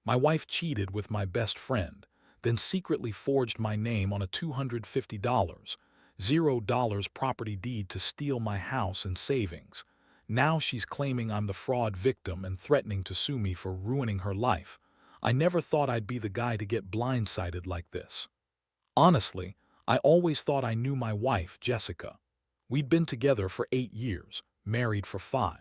My wife cheated with my best friend, then secretly forged my name on a $250, $0 property deed to steal my house and savings. Now she's claiming I'm the fraud victim and threatening to sue me for ruining her life. I never thought I'd be the guy to get blindsided like this. Honestly, I always thought I knew my wife, Jessica. We'd been together for 8 years, married for 5.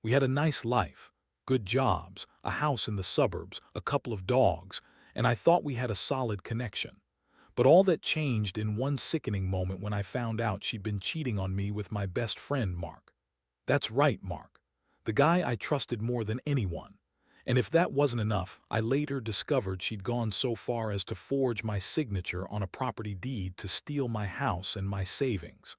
We had a nice life, good jobs, a house in the suburbs, a couple of dogs, and I thought we had a solid connection. But all that changed in one sickening moment when I found out she'd been cheating on me with my best friend, Mark. That's right, Mark. The guy I trusted more than anyone. And if that wasn't enough, I later discovered she'd gone so far as to forge my signature on a property deed to steal my house and my savings.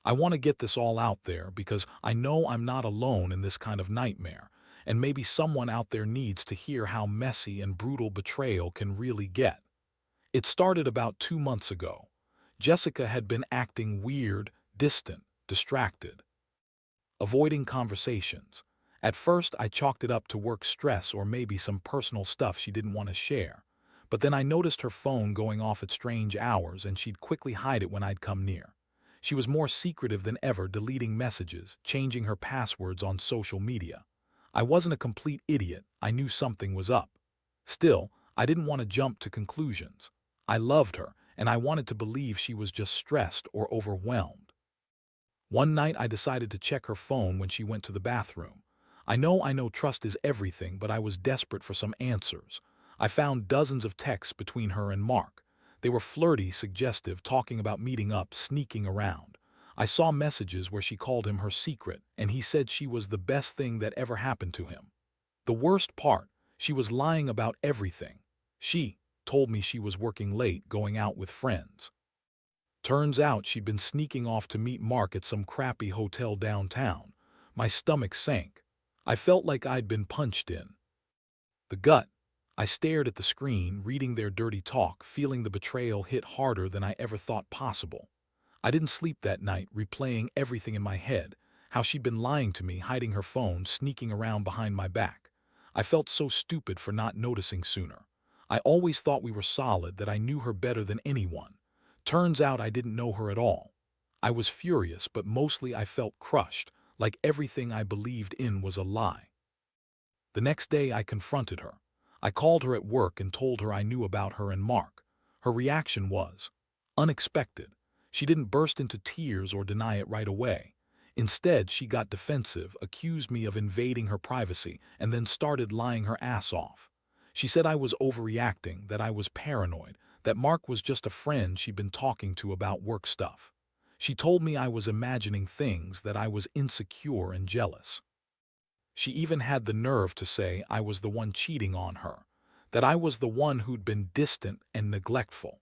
I want to get this all out there because I know I'm not alone in this kind of nightmare, and maybe someone out there needs to hear how messy and brutal betrayal can really get. It started about 2 months ago. Jessica had been acting weird, distant, distracted, avoiding conversations. At first, I chalked it up to work stress or maybe some personal stuff she didn't want to share. But then I noticed her phone going off at strange hours and she'd quickly hide it when I'd come near. She was more secretive than ever, deleting messages, changing her passwords on social media. I wasn't a complete idiot. I knew something was up. Still, I didn't want to jump to conclusions. I loved her, and I wanted to believe she was just stressed or overwhelmed. One night I decided to check her phone when she went to the bathroom. I know trust is everything, but I was desperate for some answers. I found dozens of texts between her and Mark. They were flirty, suggestive, talking about meeting up, sneaking around. I saw messages where she called him her secret, and he said she was the best thing that ever happened to him. The worst part, she was lying about everything. She told me she was working late, going out with friends. Turns out she'd been sneaking off to meet Mark at some crappy hotel downtown. My stomach sank. I felt like I'd been punched in the gut. I stared at the screen, reading their dirty talk, feeling the betrayal hit harder than I ever thought possible. I didn't sleep that night, replaying everything in my head, how she'd been lying to me, hiding her phone, sneaking around behind my back. I felt so stupid for not noticing sooner. I always thought we were solid, that I knew her better than anyone. Turns out I didn't know her at all. I was furious, but mostly I felt crushed, like everything I believed in was a lie. The next day I confronted her. I called her at work and told her I knew about her and Mark. Her reaction was unexpected. She didn't burst into tears or deny it right away. Instead, she got defensive, accused me of invading her privacy, and then started lying her ass off. She said I was overreacting, that I was paranoid, that Mark was just a friend she'd been talking to about work stuff. She told me I was imagining things, that I was insecure and jealous. She even had the nerve to say I was the one cheating on her, that I was the one who'd been distant and neglectful.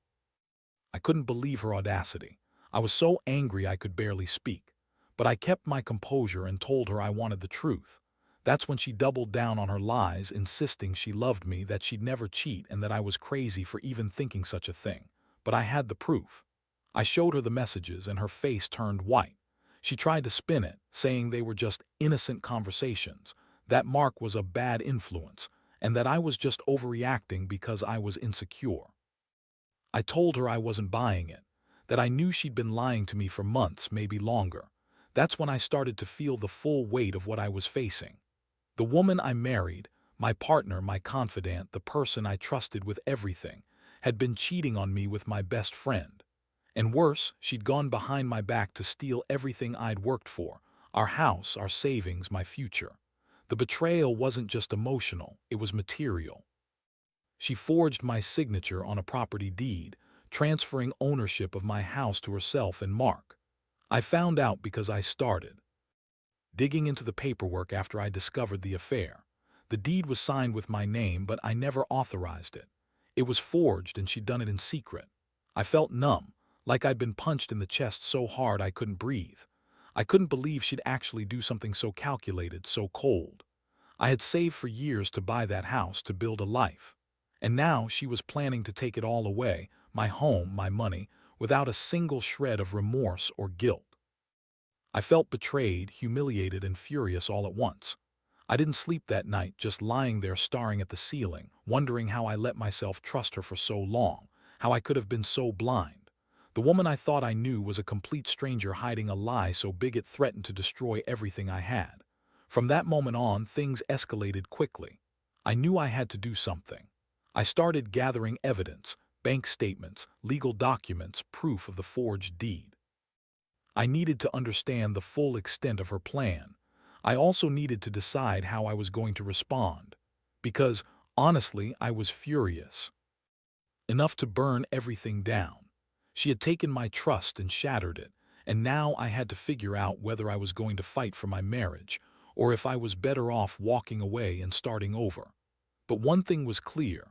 I couldn't believe her audacity. I was so angry I could barely speak. But I kept my composure and told her I wanted the truth. That's when she doubled down on her lies, insisting she loved me, that she'd never cheat, and that I was crazy for even thinking such a thing. But I had the proof. I showed her the messages and her face turned white. She tried to spin it, saying they were just innocent conversations, that Mark was a bad influence, and that I was just overreacting because I was insecure. I told her I wasn't buying it, that I knew she'd been lying to me for months, maybe longer. That's when I started to feel the full weight of what I was facing. The woman I married, my partner, my confidant, the person I trusted with everything, had been cheating on me with my best friend. And worse, she'd gone behind my back to steal everything I'd worked for, our house, our savings, my future. The betrayal wasn't just emotional, it was material. She forged my signature on a property deed, transferring ownership of my house to herself and Mark. I found out because I started digging into the paperwork after I discovered the affair. The deed was signed with my name, but I never authorized it. It was forged, and she'd done it in secret. I felt numb, like I'd been punched in the chest so hard I couldn't breathe. I couldn't believe she'd actually do something so calculated, so cold. I had saved for years to buy that house, to build a life. And now she was planning to take it all away, my home, my money, without a single shred of remorse or guilt. I felt betrayed, humiliated, and furious all at once. I didn't sleep that night, just lying there staring at the ceiling, wondering how I let myself trust her for so long, how I could have been so blind. The woman I thought I knew was a complete stranger hiding a lie so big it threatened to destroy everything I had. From that moment on, things escalated quickly. I knew I had to do something. I started gathering evidence, bank statements, legal documents, proof of the forged deed. I needed to understand the full extent of her plan. I also needed to decide how I was going to respond. Because, honestly, I was furious. Enough to burn everything down. She had taken my trust and shattered it, and now I had to figure out whether I was going to fight for my marriage, or if I was better off walking away and starting over. But one thing was clear.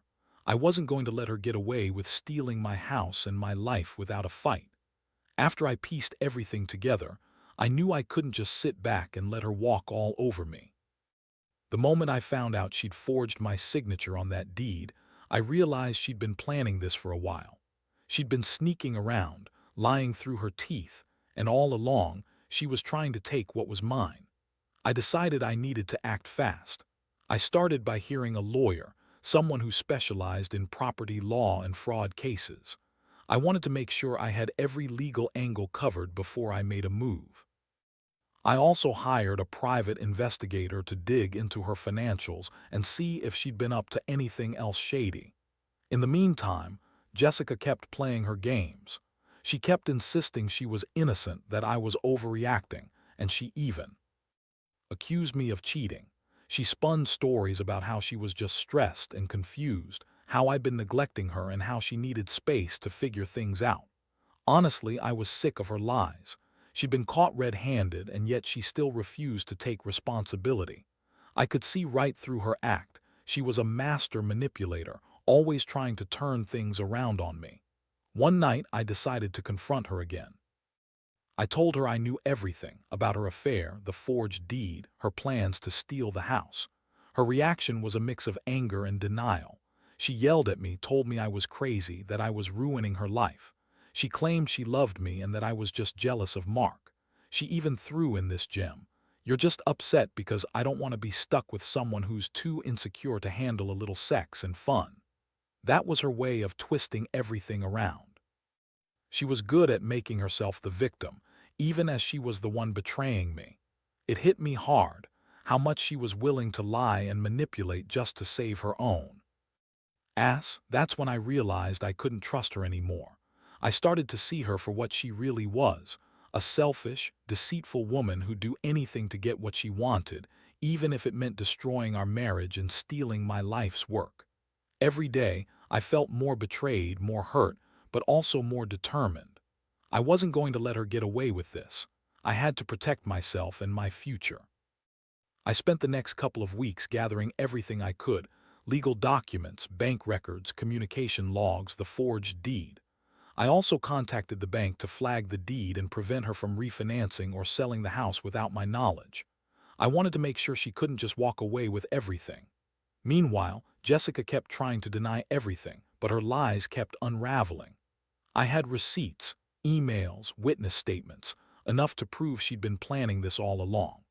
I wasn't going to let her get away with stealing my house and my life without a fight. After I pieced everything together, I knew I couldn't just sit back and let her walk all over me. The moment I found out she'd forged my signature on that deed, I realized she'd been planning this for a while. She'd been sneaking around, lying through her teeth, and all along, she was trying to take what was mine. I decided I needed to act fast. I started by hearing a lawyer, someone who specialized in property law and fraud cases. I wanted to make sure I had every legal angle covered before I made a move. I also hired a private investigator to dig into her financials and see if she'd been up to anything else shady. In the meantime, Jessica kept playing her games. She kept insisting she was innocent, that I was overreacting, and she even accused me of cheating. She spun stories about how she was just stressed and confused, how I'd been neglecting her, and how she needed space to figure things out. Honestly, I was sick of her lies. She'd been caught red-handed, and yet she still refused to take responsibility. I could see right through her act. She was a master manipulator, always trying to turn things around on me. One night, I decided to confront her again. I told her I knew everything about her affair, the forged deed, her plans to steal the house. Her reaction was a mix of anger and denial. She yelled at me, told me I was crazy, that I was ruining her life. She claimed she loved me and that I was just jealous of Mark. She even threw in this gem. "You're just upset because I don't want to be stuck with someone who's too insecure to handle a little sex and fun." That was her way of twisting everything around. She was good at making herself the victim, even as she was the one betraying me. It hit me hard, how much she was willing to lie and manipulate just to save her own ass. That's when I realized I couldn't trust her anymore. I started to see her for what she really was, a selfish, deceitful woman who'd do anything to get what she wanted, even if it meant destroying our marriage and stealing my life's work. Every day, I felt more betrayed, more hurt, but also more determined. I wasn't going to let her get away with this. I had to protect myself and my future. I spent the next couple of weeks gathering everything I could: legal documents, bank records, communication logs, the forged deed. I also contacted the bank to flag the deed and prevent her from refinancing or selling the house without my knowledge. I wanted to make sure she couldn't just walk away with everything. Meanwhile, Jessica kept trying to deny everything, but her lies kept unraveling. I had receipts, emails, witness statements, enough to prove she'd been planning this all along.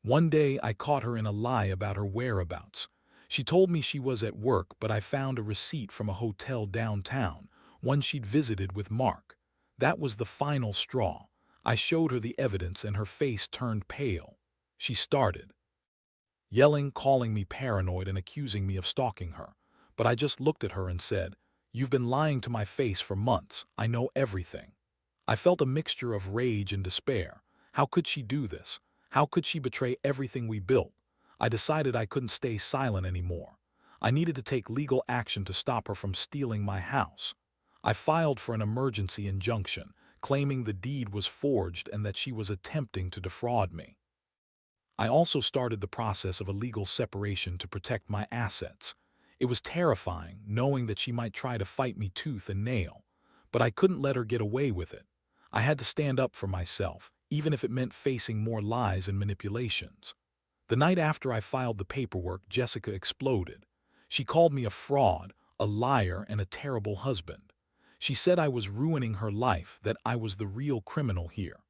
One day, I caught her in a lie about her whereabouts. She told me she was at work, but I found a receipt from a hotel downtown, one she'd visited with Mark. That was the final straw. I showed her the evidence and her face turned pale. She started yelling, calling me paranoid and accusing me of stalking her. But I just looked at her and said, "You've been lying to my face for months. I know everything." I felt a mixture of rage and despair. How could she do this? How could she betray everything we built? I decided I couldn't stay silent anymore. I needed to take legal action to stop her from stealing my house. I filed for an emergency injunction, claiming the deed was forged and that she was attempting to defraud me. I also started the process of a legal separation to protect my assets. It was terrifying, knowing that she might try to fight me tooth and nail, but I couldn't let her get away with it. I had to stand up for myself, even if it meant facing more lies and manipulations. The night after I filed the paperwork, Jessica exploded. She called me a fraud, a liar, and a terrible husband. She said I was ruining her life, that I was the real criminal here.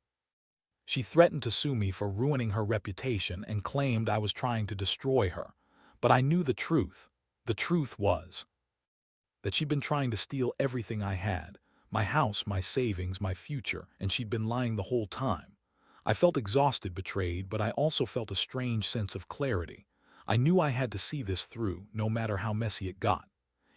She threatened to sue me for ruining her reputation and claimed I was trying to destroy her. But I knew the truth. The truth was that she'd been trying to steal everything I had, my house, my savings, my future, and she'd been lying the whole time. I felt exhausted, betrayed, but I also felt a strange sense of clarity. I knew I had to see this through, no matter how messy it got.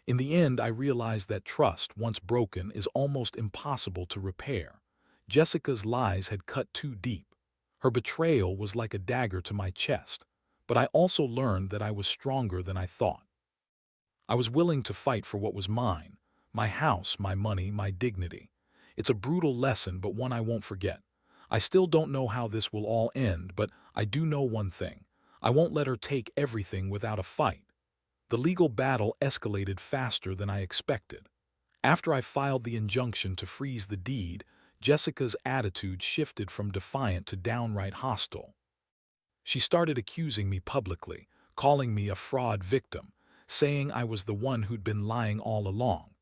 In the end, I realized that trust, once broken, is almost impossible to repair. Jessica's lies had cut too deep. Her betrayal was like a dagger to my chest. But I also learned that I was stronger than I thought. I was willing to fight for what was mine, my house, my money, my dignity. It's a brutal lesson, but one I won't forget. I still don't know how this will all end, but I do know one thing. I won't let her take everything without a fight. The legal battle escalated faster than I expected. After I filed the injunction to freeze the deed, Jessica's attitude shifted from defiant to downright hostile. She started accusing me publicly, calling me a fraud victim, saying I was the one who'd been lying all along.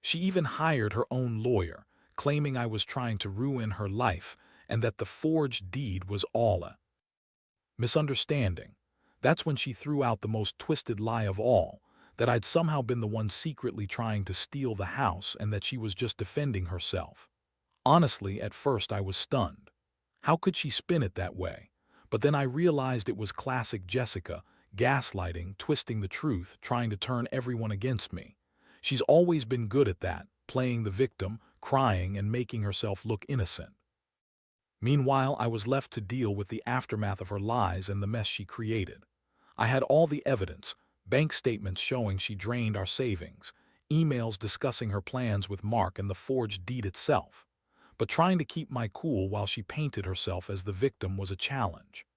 She even hired her own lawyer, claiming I was trying to ruin her life and that the forged deed was all a misunderstanding. That's when she threw out the most twisted lie of all, that I'd somehow been the one secretly trying to steal the house and that she was just defending herself. Honestly, at first I was stunned. How could she spin it that way? But then I realized it was classic Jessica, gaslighting, twisting the truth, trying to turn everyone against me. She's always been good at that, playing the victim, crying, and making herself look innocent. Meanwhile, I was left to deal with the aftermath of her lies and the mess she created. I had all the evidence, bank statements showing she drained our savings, emails discussing her plans with Mark and the forged deed itself. But trying to keep my cool while she painted herself as the victim was a challenge.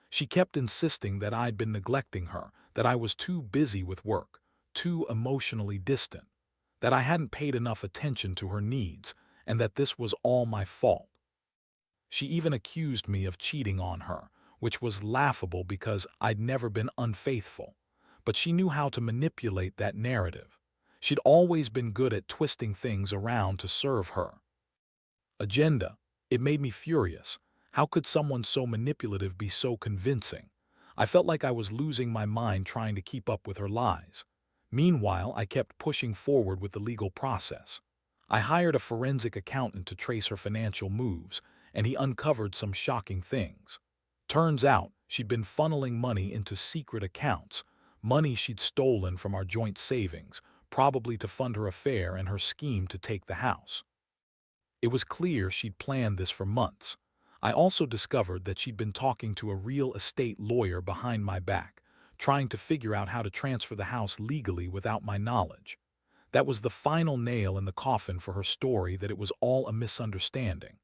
She kept insisting that I'd been neglecting her, that I was too busy with work, too emotionally distant, that I hadn't paid enough attention to her needs, and that this was all my fault. She even accused me of cheating on her, which was laughable because I'd never been unfaithful. But she knew how to manipulate that narrative. She'd always been good at twisting things around to serve her agenda. It made me furious. How could someone so manipulative be so convincing? I felt like I was losing my mind trying to keep up with her lies. Meanwhile, I kept pushing forward with the legal process. I hired a forensic accountant to trace her financial moves, and he uncovered some shocking things. Turns out, she'd been funneling money into secret accounts, money she'd stolen from our joint savings, probably to fund her affair and her scheme to take the house. It was clear she'd planned this for months. I also discovered that she'd been talking to a real estate lawyer behind my back, trying to figure out how to transfer the house legally without my knowledge. That was the final nail in the coffin for her story that it was all a misunderstanding.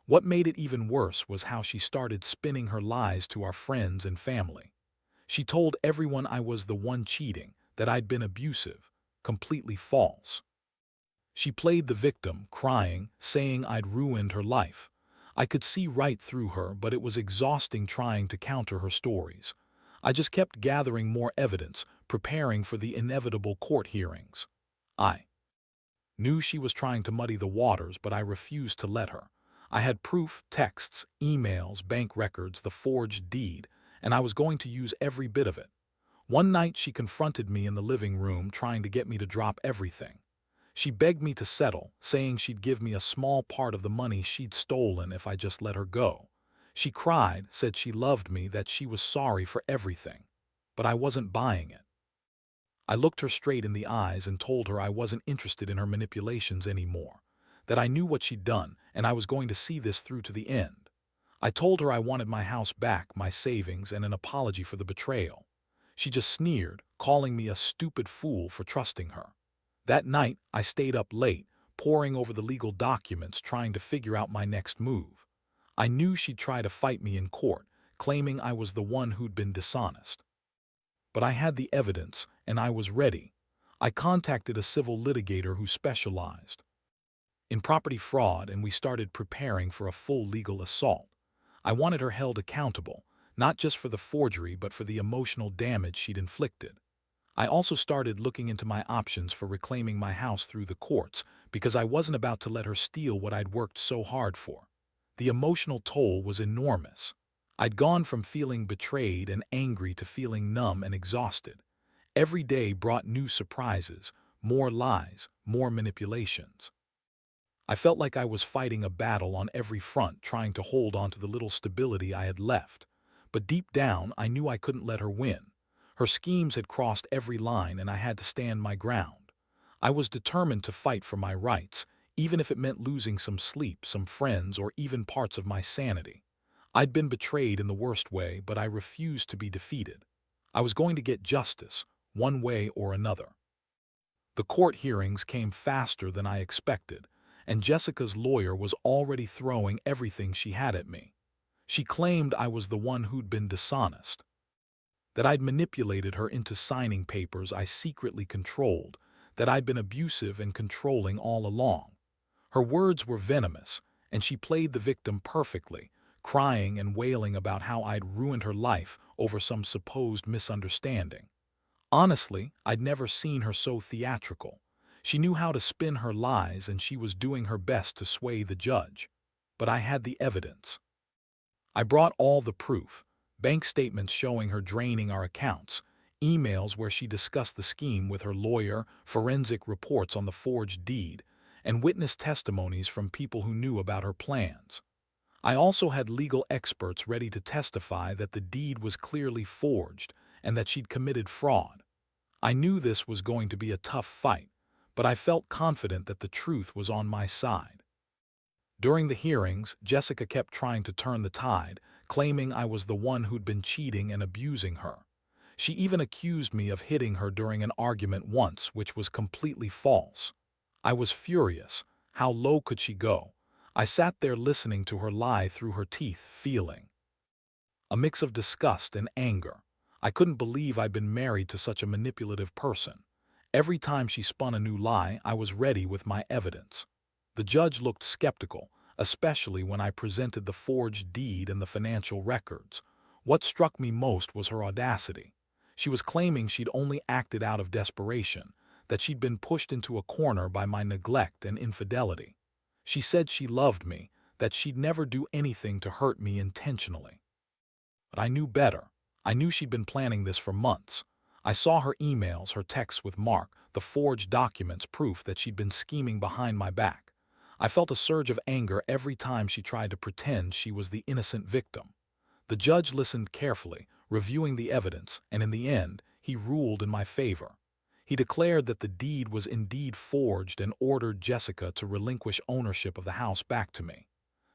What made it even worse was how she started spinning her lies to our friends and family. She told everyone I was the one cheating, that I'd been abusive. Completely false. She played the victim, crying, saying I'd ruined her life. I could see right through her, but it was exhausting trying to counter her stories. I just kept gathering more evidence, preparing for the inevitable court hearings. I knew she was trying to muddy the waters, but I refused to let her. I had proof, texts, emails, bank records, the forged deed, and I was going to use every bit of it. One night she confronted me in the living room, trying to get me to drop everything. She begged me to settle, saying she'd give me a small part of the money she'd stolen if I just let her go. She cried, said she loved me, that she was sorry for everything. But I wasn't buying it. I looked her straight in the eyes and told her I wasn't interested in her manipulations anymore, that I knew what she'd done and I was going to see this through to the end. I told her I wanted my house back, my savings, and an apology for the betrayal. She just sneered, calling me a stupid fool for trusting her. That night, I stayed up late, poring over the legal documents, trying to figure out my next move. I knew she'd try to fight me in court, claiming I was the one who'd been dishonest. But I had the evidence, and I was ready. I contacted a civil litigator who specialized in property fraud, and we started preparing for a full legal assault. I wanted her held accountable, not just for the forgery but for the emotional damage she'd inflicted. I also started looking into my options for reclaiming my house through the courts, because I wasn't about to let her steal what I'd worked so hard for. The emotional toll was enormous. I'd gone from feeling betrayed and angry to feeling numb and exhausted. Every day brought new surprises, more lies, more manipulations. I felt like I was fighting a battle on every front, trying to hold on to the little stability I had left. But deep down, I knew I couldn't let her win. Her schemes had crossed every line, and I had to stand my ground. I was determined to fight for my rights, even if it meant losing some sleep, some friends, or even parts of my sanity. I'd been betrayed in the worst way, but I refused to be defeated. I was going to get justice, one way or another. The court hearings came faster than I expected, and Jessica's lawyer was already throwing everything she had at me. She claimed I was the one who'd been dishonest, that I'd manipulated her into signing papers I secretly controlled, that I'd been abusive and controlling all along. Her words were venomous, and she played the victim perfectly, crying and wailing about how I'd ruined her life over some supposed misunderstanding. Honestly, I'd never seen her so theatrical. She knew how to spin her lies, and she was doing her best to sway the judge. But I had the evidence. I brought all the proof: bank statements showing her draining our accounts, emails where she discussed the scheme with her lawyer, forensic reports on the forged deed, and witness testimonies from people who knew about her plans. I also had legal experts ready to testify that the deed was clearly forged and that she'd committed fraud. I knew this was going to be a tough fight, but I felt confident that the truth was on my side. During the hearings, Jessica kept trying to turn the tide, claiming I was the one who'd been cheating and abusing her. She even accused me of hitting her during an argument once, which was completely false. I was furious. How low could she go? I sat there listening to her lie through her teeth, feeling a mix of disgust and anger. I couldn't believe I'd been married to such a manipulative person. Every time she spun a new lie, I was ready with my evidence. The judge looked skeptical, especially when I presented the forged deed and the financial records. What struck me most was her audacity. She was claiming she'd only acted out of desperation, that she'd been pushed into a corner by my neglect and infidelity. She said she loved me, that she'd never do anything to hurt me intentionally. But I knew better. I knew she'd been planning this for months. I saw her emails, her texts with Mark, the forged documents, proof that she'd been scheming behind my back. I felt a surge of anger every time she tried to pretend she was the innocent victim. The judge listened carefully, reviewing the evidence, and in the end, he ruled in my favor. He declared that the deed was indeed forged and ordered Jessica to relinquish ownership of the house back to me.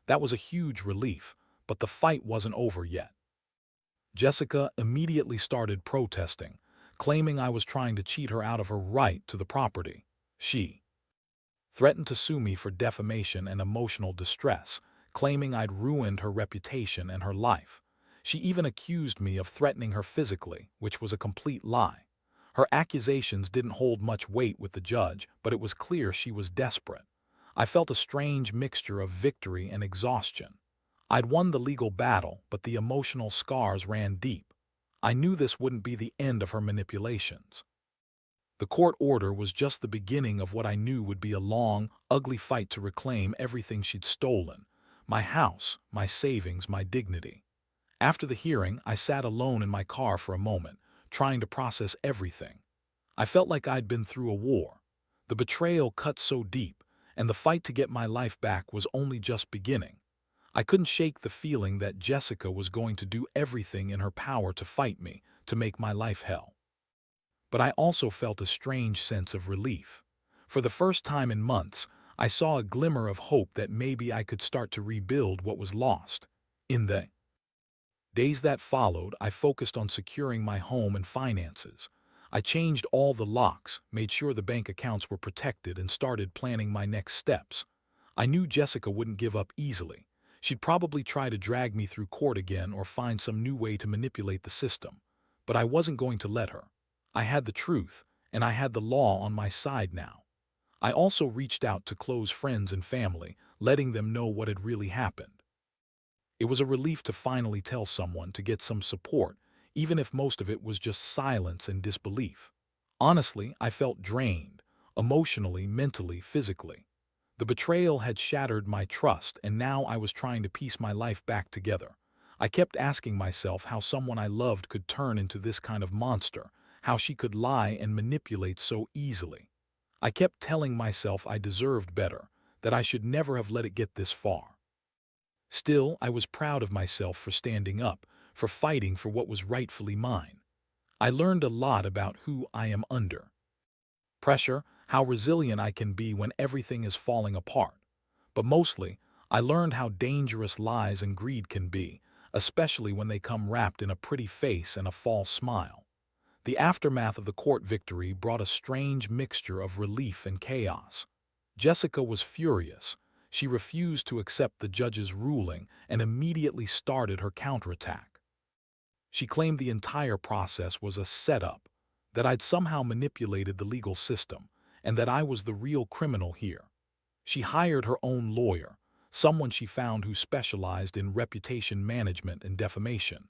That was a huge relief, but the fight wasn't over yet. Jessica immediately started protesting, claiming I was trying to cheat her out of her right to the property. She threatened to sue me for defamation and emotional distress, claiming I'd ruined her reputation and her life. She even accused me of threatening her physically, which was a complete lie. Her accusations didn't hold much weight with the judge, but it was clear she was desperate. I felt a strange mixture of victory and exhaustion. I'd won the legal battle, but the emotional scars ran deep. I knew this wouldn't be the end of her manipulations. The court order was just the beginning of what I knew would be a long, ugly fight to reclaim everything she'd stolen: my house, my savings, my dignity. After the hearing, I sat alone in my car for a moment, trying to process everything. I felt like I'd been through a war. The betrayal cut so deep, and the fight to get my life back was only just beginning. I couldn't shake the feeling that Jessica was going to do everything in her power to fight me, to make my life hell. But I also felt a strange sense of relief. For the first time in months, I saw a glimmer of hope that maybe I could start to rebuild what was lost. In the days that followed, I focused on securing my home and finances. I changed all the locks, made sure the bank accounts were protected, and started planning my next steps. I knew Jessica wouldn't give up easily. She'd probably try to drag me through court again or find some new way to manipulate the system. But I wasn't going to let her. I had the truth, and I had the law on my side now. I also reached out to close friends and family, letting them know what had really happened. It was a relief to finally tell someone, to get some support, even if most of it was just silence and disbelief. Honestly, I felt drained, emotionally, mentally, physically. The betrayal had shattered my trust, and now I was trying to piece my life back together. I kept asking myself how someone I loved could turn into this kind of monster, how she could lie and manipulate so easily. I kept telling myself I deserved better, that I should never have let it get this far. Still, I was proud of myself for standing up, for fighting for what was rightfully mine. I learned a lot about who I am under pressure, how resilient I can be when everything is falling apart. But mostly, I learned how dangerous lies and greed can be, especially when they come wrapped in a pretty face and a false smile. The aftermath of the court victory brought a strange mixture of relief and chaos. Jessica was furious. She refused to accept the judge's ruling and immediately started her counterattack. She claimed the entire process was a setup, that I'd somehow manipulated the legal system, and that I was the real criminal here. She hired her own lawyer, someone she found who specialized in reputation management and defamation,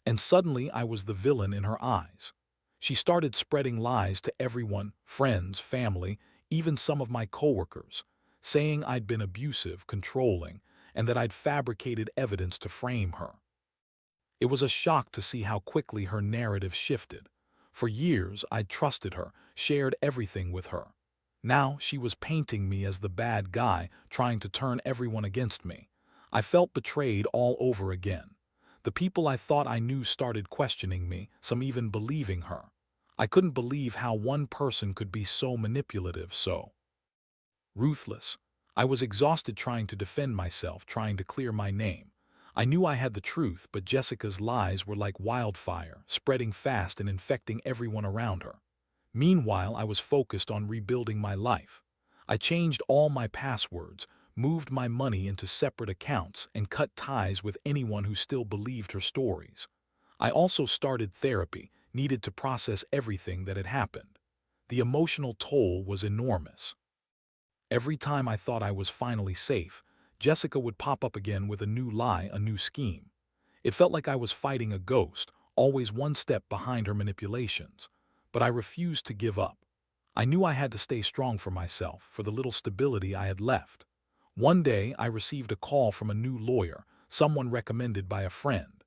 and suddenly I was the villain in her eyes. She started spreading lies to everyone, friends, family, even some of my coworkers, saying I'd been abusive, controlling, and that I'd fabricated evidence to frame her. It was a shock to see how quickly her narrative shifted. For years, I'd trusted her, shared everything with her. Now she was painting me as the bad guy, trying to turn everyone against me. I felt betrayed all over again. The people I thought I knew started questioning me, some even believing her. I couldn't believe how one person could be so manipulative, so ruthless. I was exhausted trying to defend myself, trying to clear my name. I knew I had the truth, but Jessica's lies were like wildfire, spreading fast and infecting everyone around her. Meanwhile, I was focused on rebuilding my life. I changed all my passwords, moved my money into separate accounts, and cut ties with anyone who still believed her stories. I also started therapy, needed to process everything that had happened. The emotional toll was enormous. Every time I thought I was finally safe, Jessica would pop up again with a new lie, a new scheme. It felt like I was fighting a ghost, always one step behind her manipulations. But I refused to give up. I knew I had to stay strong for myself, for the little stability I had left. One day, I received a call from a new lawyer, someone recommended by a friend.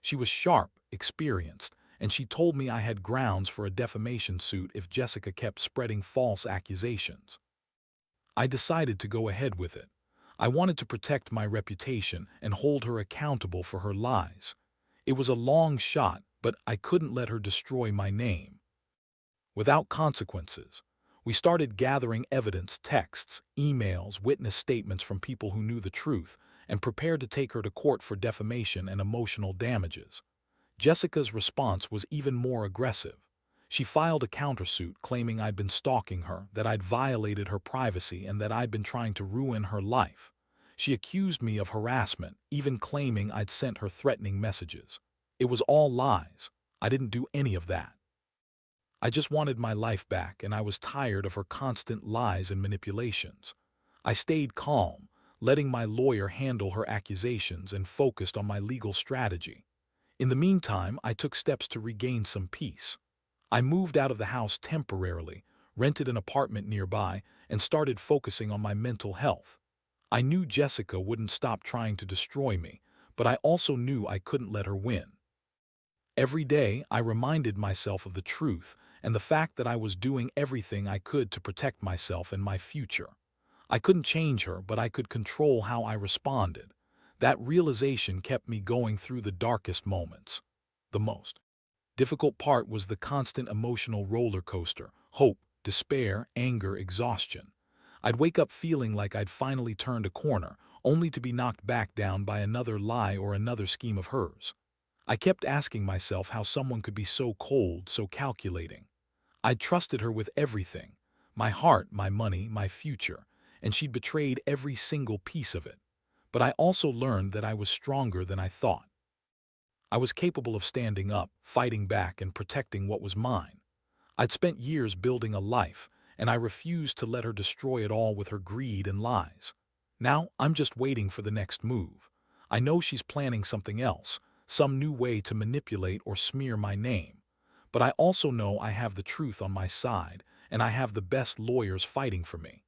She was sharp, experienced, and she told me I had grounds for a defamation suit if Jessica kept spreading false accusations. I decided to go ahead with it. I wanted to protect my reputation and hold her accountable for her lies. It was a long shot, but I couldn't let her destroy my name. Without consequences, we started gathering evidence, texts, emails, witness statements from people who knew the truth, and prepared to take her to court for defamation and emotional damages. Jessica's response was even more aggressive. She filed a countersuit claiming I'd been stalking her, that I'd violated her privacy, and that I'd been trying to ruin her life. She accused me of harassment, even claiming I'd sent her threatening messages. It was all lies. I didn't do any of that. I just wanted my life back, and I was tired of her constant lies and manipulations. I stayed calm, letting my lawyer handle her accusations, and focused on my legal strategy. In the meantime, I took steps to regain some peace. I moved out of the house temporarily, rented an apartment nearby, and started focusing on my mental health. I knew Jessica wouldn't stop trying to destroy me, but I also knew I couldn't let her win. Every day, I reminded myself of the truth and the fact that I was doing everything I could to protect myself and my future. I couldn't change her, but I could control how I responded. That realization kept me going through the darkest moments. The most difficult part was the constant emotional roller coaster: hope, despair, anger, exhaustion. I'd wake up feeling like I'd finally turned a corner, only to be knocked back down by another lie or another scheme of hers. I kept asking myself how someone could be so cold, so calculating. I'd trusted her with everything: my heart, my money, my future, and she'd betrayed every single piece of it. But I also learned that I was stronger than I thought. I was capable of standing up, fighting back, and protecting what was mine. I'd spent years building a life, and I refused to let her destroy it all with her greed and lies. Now, I'm just waiting for the next move. I know she's planning something else, some new way to manipulate or smear my name. But I also know I have the truth on my side, and I have the best lawyers fighting for me.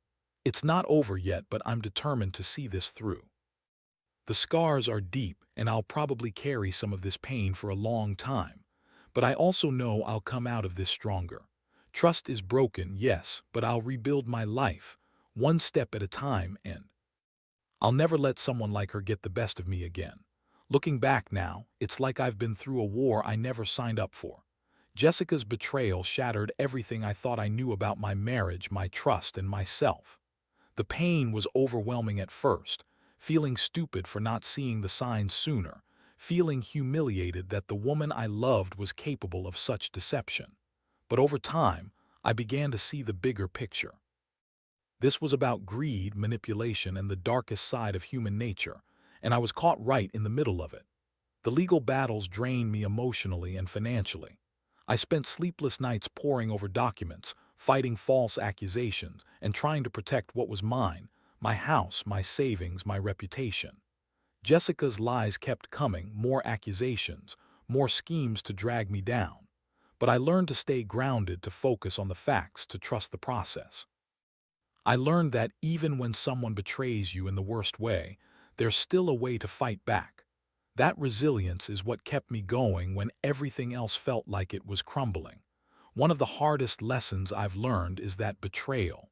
It's not over yet, but I'm determined to see this through. The scars are deep, and I'll probably carry some of this pain for a long time. But I also know I'll come out of this stronger. Trust is broken, yes, but I'll rebuild my life, one step at a time, and I'll never let someone like her get the best of me again. Looking back now, it's like I've been through a war I never signed up for. Jessica's betrayal shattered everything I thought I knew about my marriage, my trust, and myself. The pain was overwhelming at first, feeling stupid for not seeing the signs sooner, feeling humiliated that the woman I loved was capable of such deception. But over time, I began to see the bigger picture. This was about greed, manipulation, and the darkest side of human nature, and I was caught right in the middle of it. The legal battles drained me emotionally and financially. I spent sleepless nights poring over documents, fighting false accusations, and trying to protect what was mine, my house, my savings, my reputation. Jessica's lies kept coming, more accusations, more schemes to drag me down. But I learned to stay grounded, to focus on the facts, to trust the process. I learned that even when someone betrays you in the worst way, there's still a way to fight back. That resilience is what kept me going when everything else felt like it was crumbling. One of the hardest lessons I've learned is that betrayal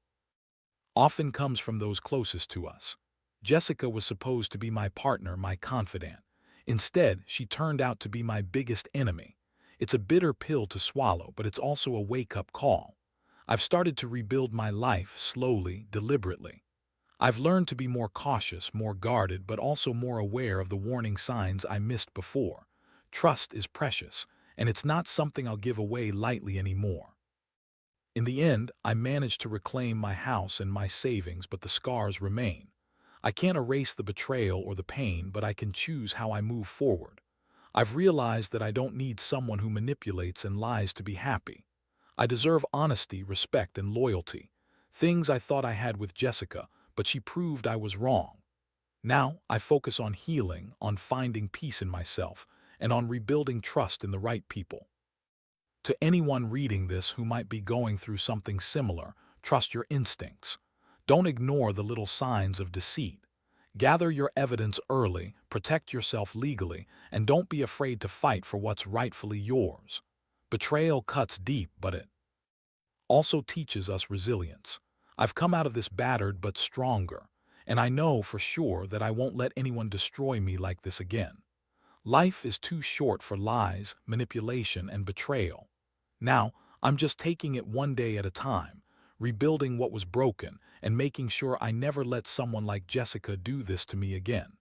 often comes from those closest to us. Jessica was supposed to be my partner, my confidant. Instead, she turned out to be my biggest enemy. It's a bitter pill to swallow, but it's also a wake-up call. I've started to rebuild my life slowly, deliberately. I've learned to be more cautious, more guarded, but also more aware of the warning signs I missed before. Trust is precious, and it's not something I'll give away lightly anymore. In the end, I managed to reclaim my house and my savings, but the scars remain. I can't erase the betrayal or the pain, but I can choose how I move forward. I've realized that I don't need someone who manipulates and lies to be happy. I deserve honesty, respect, and loyalty. Things I thought I had with Jessica, but she proved I was wrong. Now, I focus on healing, on finding peace in myself, and on rebuilding trust in the right people. To anyone reading this who might be going through something similar, trust your instincts. Don't ignore the little signs of deceit. Gather your evidence early, protect yourself legally, and don't be afraid to fight for what's rightfully yours. Betrayal cuts deep, but it also teaches us resilience. I've come out of this battered but stronger, and I know for sure that I won't let anyone destroy me like this again. Life is too short for lies, manipulation, and betrayal. Now, I'm just taking it one day at a time, rebuilding what was broken, and making sure I never let someone like Jessica do this to me again.